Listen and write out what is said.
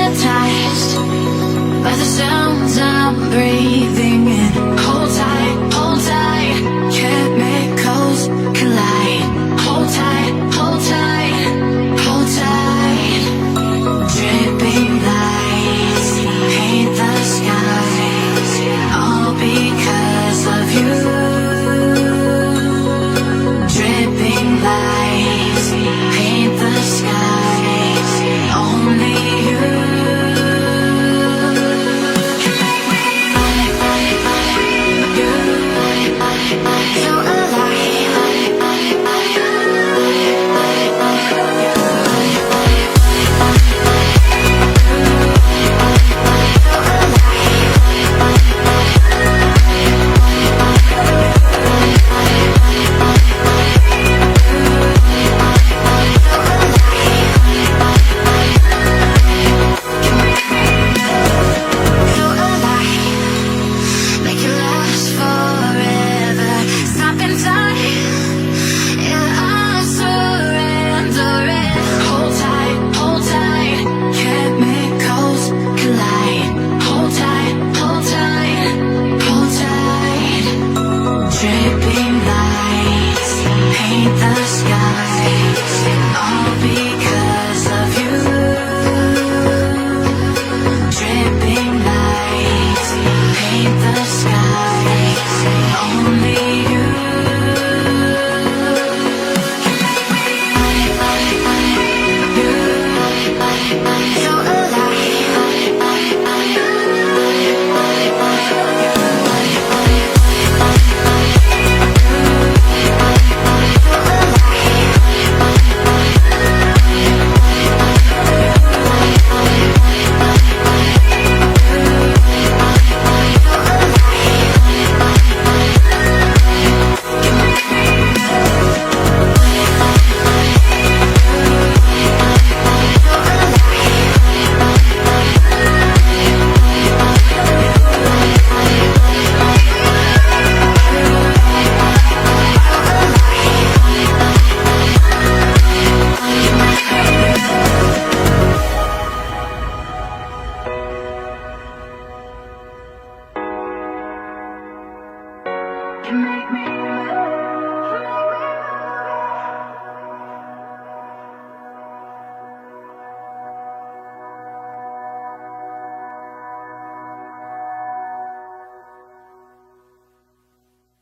hypnotized by the sounds I'm breathing in. Hold tight, chemicals collide. Hold tight, hold tight, hold tight. Dripping lights paint the skies, all because of you. Dripping lights paint the skies, only you. Dripping lights paint the skies, all because of you. Dripping lights paint the skies, only you. You're you make me